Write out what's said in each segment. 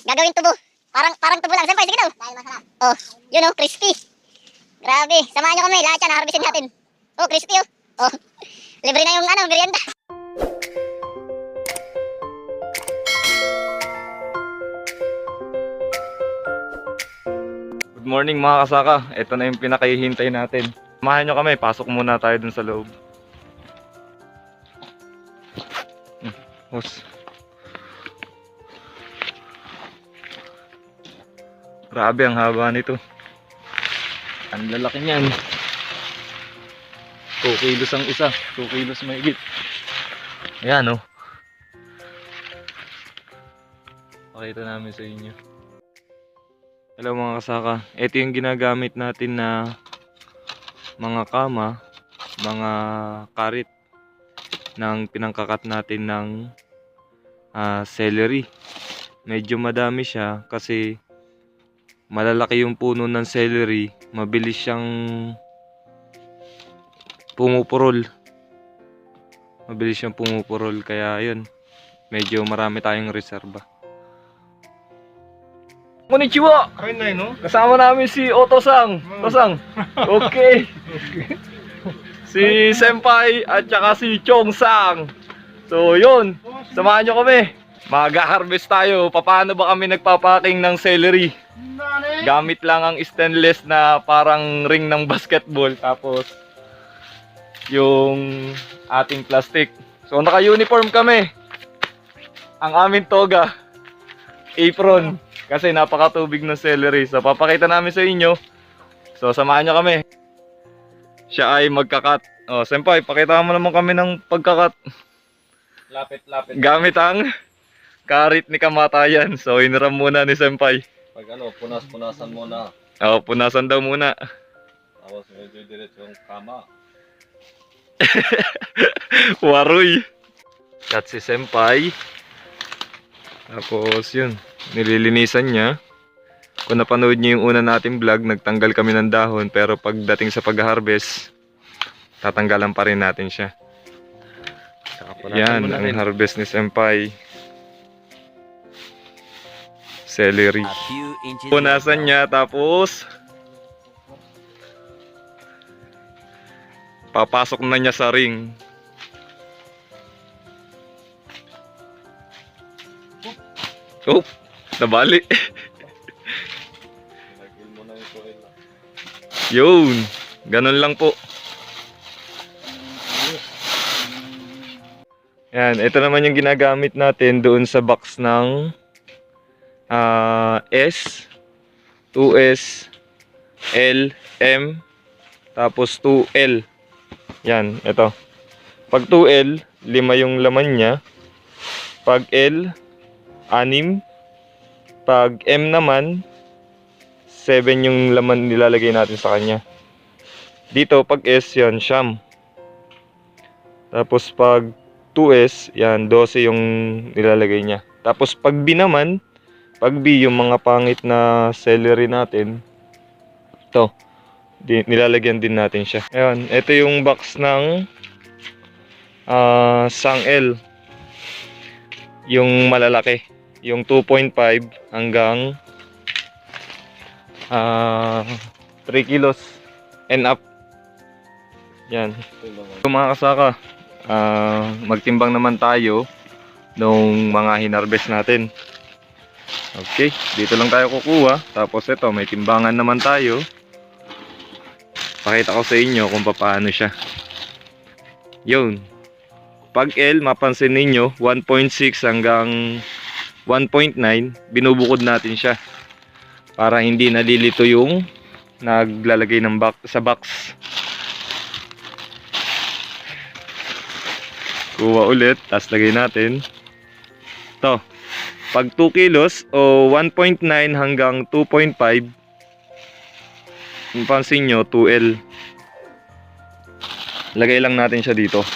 Gagawin tubo. Parang tubo lang. Sempay, sige daw. Dahil masarap. Oh, yun oh, crispy. Grabe. Samahan nyo kami. Lahat yan, harvestin natin. Oh, crispy oh. Oh, libre na yung merienda. Good morning mga kasaka. Ito na yung pinakahihintay natin. Samahan nyo kami. Pasok muna tayo dun sa loob. Hus. Grabe ang haba nito. Ang lalaki niyan. 2 kilos ang isa. 2 kilos mahigit. Ayan oh. Pakita namin sa inyo. Hello mga kasaka. Ito yung ginagamit natin na mga kama, mga karit ng pinangkakat natin ng celery. Medyo madami siya kasi malalaki yung puno ng celery. Mabilis siyang pumupurol. Kaya yun, medyo marami tayong reserba. Konnichiwa! Kasama namin si Oto-san. Oto-san. Okay. Si Senpai at saka si Chong-san. So yun, samahan nyo kami. Mag-harvest tayo. Paano ba kami nagpapaking ng celery? Gamit lang ang stainless na parang ring ng basketball. Tapos yung ating plastic. So naka-uniform kami. Ang aming toga, apron. Kasi napakatubig ng celery. So papakita namin sa inyo. So samahan nyo kami. Siya ay magkakat. Oh, Senpai, pakita mo naman kami ng pagkakat. Lapit. Gamit ang karit ni kamatayan. So hiniram muna ni Senpai. Pag punas-punasan muna. Oh, punasan daw muna. Tapos medyo diretso yung kama. Waroy. At si Senpai. Tapos yun, nililinisan niya. Kung napanood niyo yung una nating vlog, nagtanggal kami ng dahon. Pero pagdating sa pag-harvest, tatanggalan pa rin natin siya. Yan, ang harvest ni Senpai. Celery. Punasan niya, tapos papasok na niya sa ring. Oh, nabali. Lagyan mo na yung soil. Yun, ganun lang po. Yan, ito naman yung ginagamit natin doon sa box ng S, 2S, L, M, tapos 2L. Yan, ito. Pag 2L, 5 yung laman niya. Pag L, 6. Pag M naman, 7 yung laman nilalagay natin sa kanya. Dito, pag S, yan, 9. Tapos pag 2S, yan, 12 yung nilalagay niya. Tapos pag B naman, pag B, yung mga pangit na celery natin, ito, nilalagyan din natin siya. Ayan, ito yung box ng Sang L. Yung malalaki. Yung 2.5 hanggang 3 kilos and up. Yan. So, mga kasaka, magtimbang naman tayo nung mga hinarvest natin. Okay, dito lang tayo kukuha. Tapos ito, may timbangan naman tayo. Pakita ko sa inyo kung paano siya. Yun. Pag L, mapansin ninyo, 1.6 hanggang 1.9, binubukod natin siya. Para hindi nalilito yung naglalagay ng sa box. Kuha ulit, tapos lagay natin. Ito. Pag 2 kilos o 1.9 hanggang 2.5, pansin nyo, 2L. Lagay lang natin siya dito.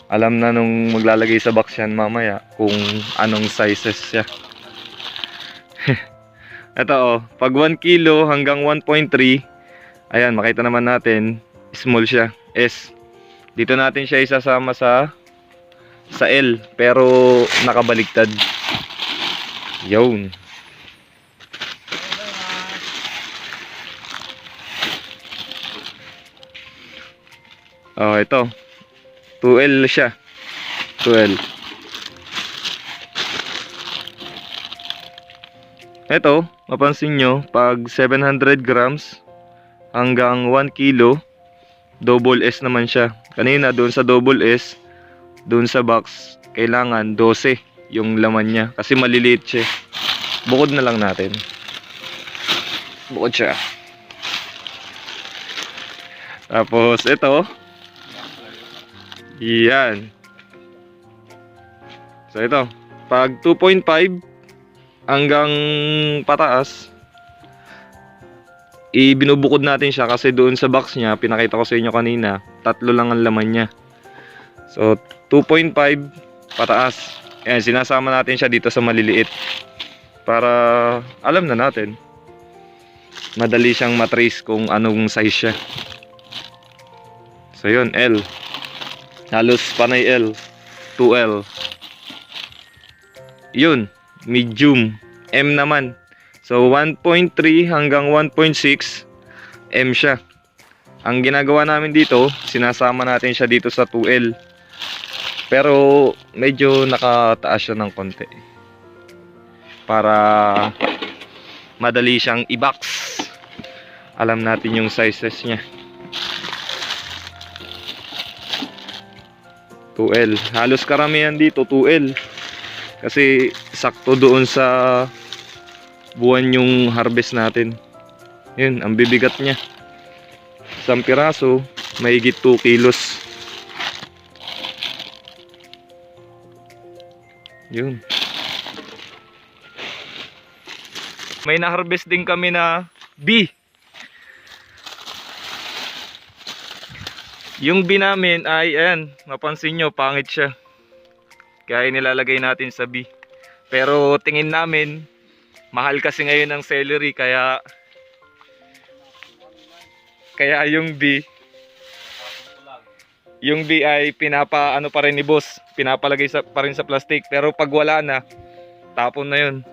Alam na nung maglalagay sa box yan mamaya kung anong sizes siya. Ito oh, pag 1 kilo hanggang 1.3, ayan, makita naman natin, small siya, S. Dito natin siya isasama sa L, pero nakabaligtad. Yun. Oh, ito. 2L siya. 2L. Ito, mapansin nyo, pag 700 grams hanggang 1 kilo, double S naman siya. Kanina, doon sa double S, doon sa box, kailangan 12 yung laman niya. Kasi maliliit siya. Bukod na lang natin. Bukod siya. Tapos, ito. Yan. So, ito. Pag 2.5 hanggang pataas, ibinubukod natin siya kasi doon sa box niya, pinakita ko sa inyo kanina, 3 lang ang laman niya. So, 2.5 pataas. Ayan, sinasama natin siya dito sa maliliit. Para alam na natin. Madali siyang matrace kung anong size siya. So, yun, L. Halos panay L. 2L. Yun, medium. M naman. So, 1.3 hanggang 1.6 M siya. Ang ginagawa namin dito, sinasama natin siya dito sa 2L. Pero, medyo nakataas siya ng konti. Para madali siyang i-box. Alam natin yung sizes niya. 2L. Halos karamihan dito 2L. Kasi sakto doon sa buwan yung harvest natin. Yun, ang bibigat niya. Isang piraso, mahigit 2 kilos. Yun. May na-harvest din kami na bee. Yung bee namin ay, ayan, mapansin nyo, pangit siya. Kaya nilalagay natin sa bee. Pero tingin namin, mahal kasi ngayon ng celery, kaya yung bee ay ano pa rin ni boss, pinapalagay pa rin sa plastic. Pero pag wala na, tapon na yun.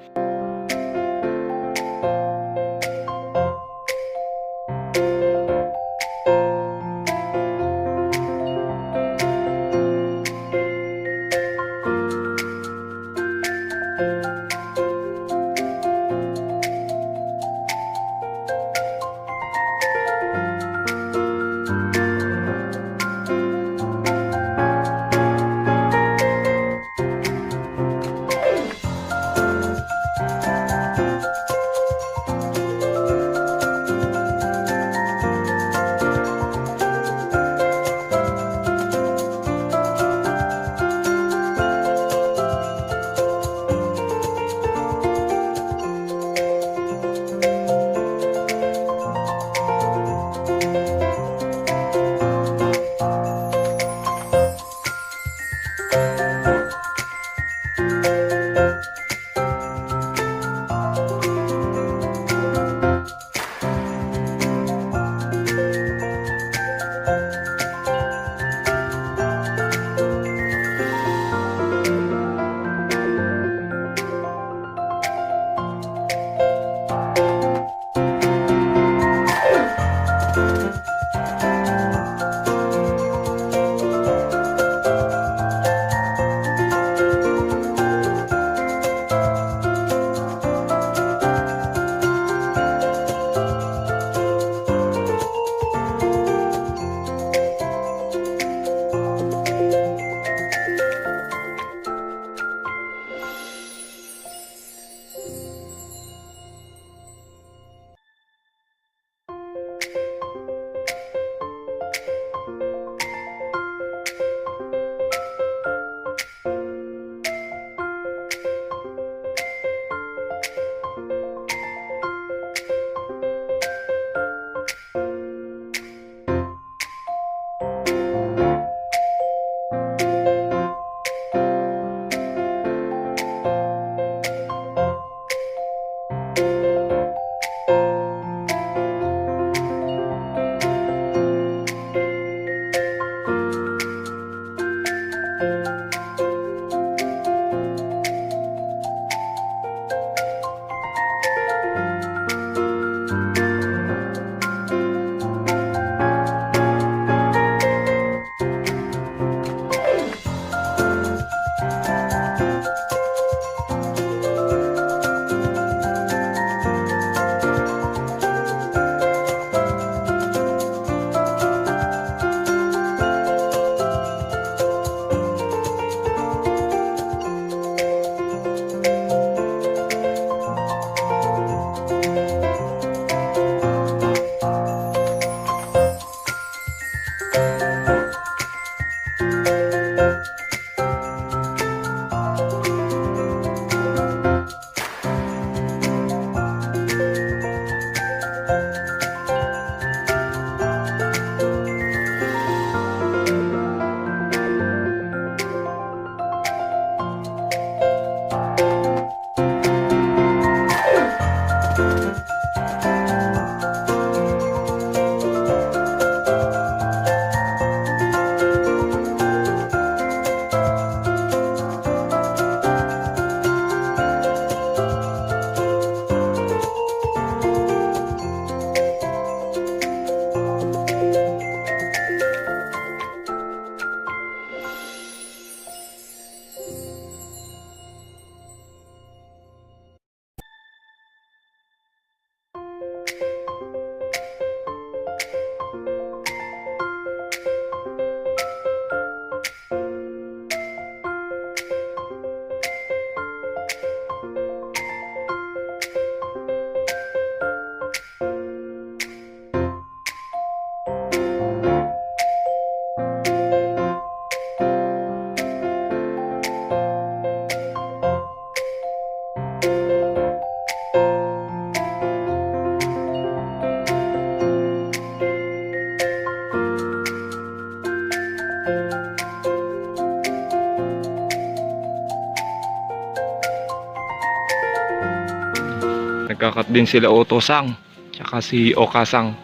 Nagkakat din sila Otosang, tsaka si Okasang.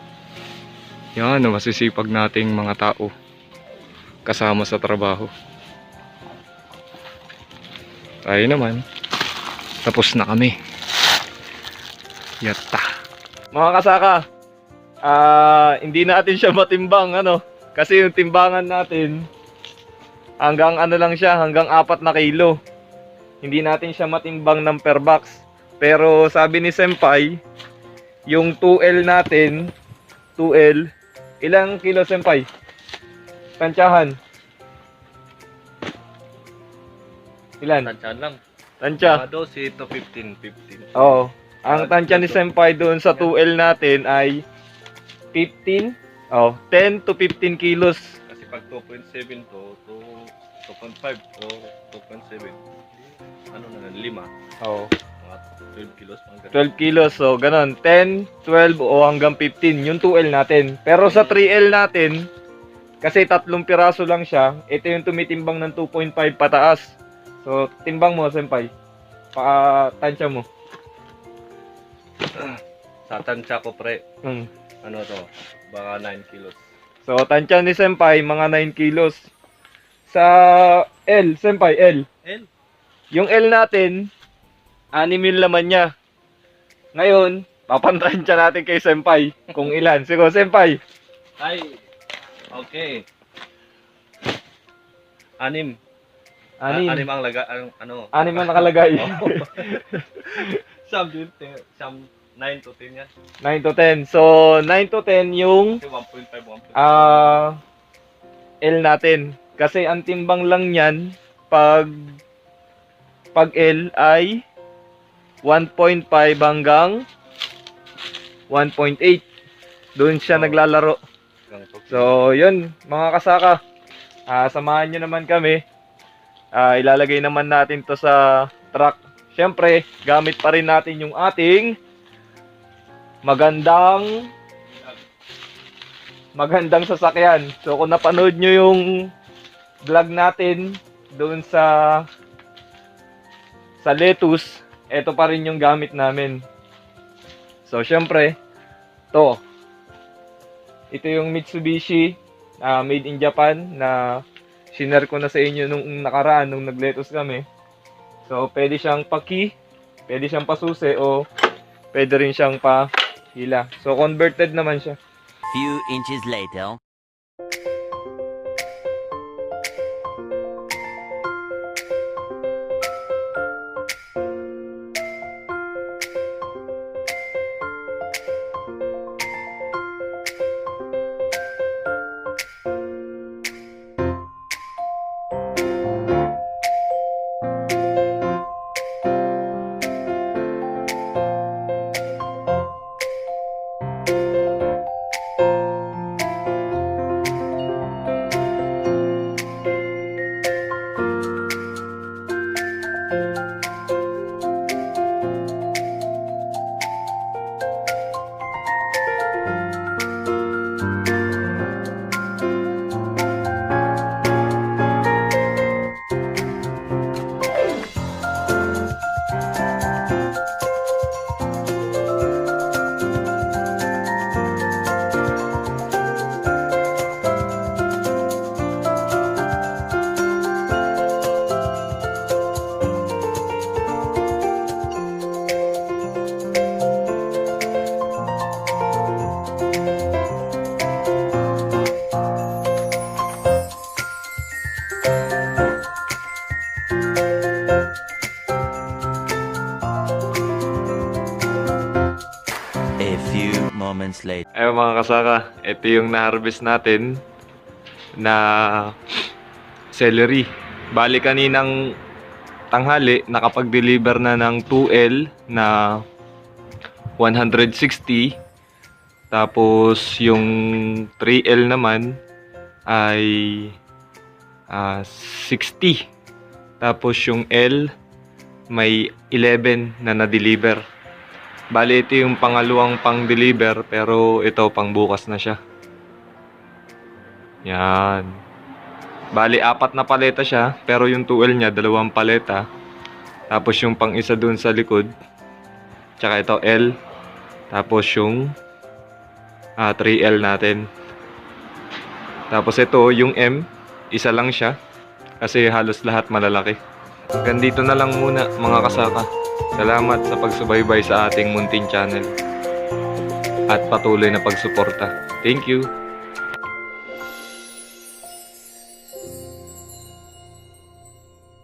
Yan, masisipag nating mga tao kasama sa trabaho. Tayo naman, tapos na kami. Yatta. Mga kasaka, hindi natin siya matimbang, ano? Kasi yung timbangan natin, hanggang ano lang siya, hanggang 4 na kilo. Hindi natin siya matimbang ng per box. Pero sabi ni Senpai, yung 2L natin, 2L, ilang kilo Senpai? Tansyahan. Ilan? Tansyahan lang. Tansya. Mga 12 to 15. 15. Oo. Ang tansya ni Senpai doon sa 2L natin ay 15, 10 to 15 kilos. Kasi pag 2.7 to 2.5 o 2.7, ano na, 5. Oo. Mga 12 kilos. Mga 12 kilos. So, ganun. 10, 12 o hanggang 15. Yung 2L natin. Pero sa 3L natin, kasi 3 piraso lang siya, ito yung tumitimbang ng 2.5 pataas. So, timbang mo, Senpai. Tansya mo. Sa tansya ko, pre, Hmm. ano to, baka 9 kilos. So, tansya ni Senpai, mga 9 kilos. Sa L, Senpai, L. L? Yung L natin, 6 yung laman niya. Ngayon, papantansya natin kay Senpai kung ilan. Sige, Senpai. Ay, okay. 6. 6. 6 ang laga, ano? 6 ang nakalagay. Siyam 9 to 10 yan. 9 to 10. So, 9 to 10 yung Kasi 1.5, 1.5. L natin. Kasi ang timbang lang yan pag L ay 1.5 hanggang 1.8. Doon siya naglalaro. So, yun, mga kasaka. Samahan nyo naman kami. Ilalagay naman natin to sa truck. Siyempre, gamit pa rin natin yung ating magandang sasakyan. So, kung napanood nyo yung vlog natin doon sa Lettuce, ito pa rin yung gamit namin. So, siyempre, ito yung Mitsubishi made in Japan na sinare ko na sa inyo nung nakaraan, nung nag-Lettuce kami. So, pwede siyang paki, pwede siyang pasusi, o pwede rin siyang pahila. So, converted naman siya. Few inches later. A few moments later. Ayun mga kasaka, ito yung na-harvest natin na celery. Bali kaninang tanghali, nakapag-deliver na ng 2L na 160. Tapos yung 3L naman ay 60. Tapos yung L may 11 na na-deliver. Bali, ito yung pangalawang pang-deliver, pero ito, pang bukas na siya. Yan. Bali, 4 na paleta siya, pero yung 2L niya, 2 paleta. Tapos yung pang isa dun sa likod, Tsaka ito L. Tapos yung 3L natin. Tapos ito yung M. Isa lang siya. Kasi halos lahat malalaki. Hanggang dito na lang muna mga kasaka. Salamat sa pagsubaybay sa ating munting channel. At patuloy na pagsuporta. Thank you!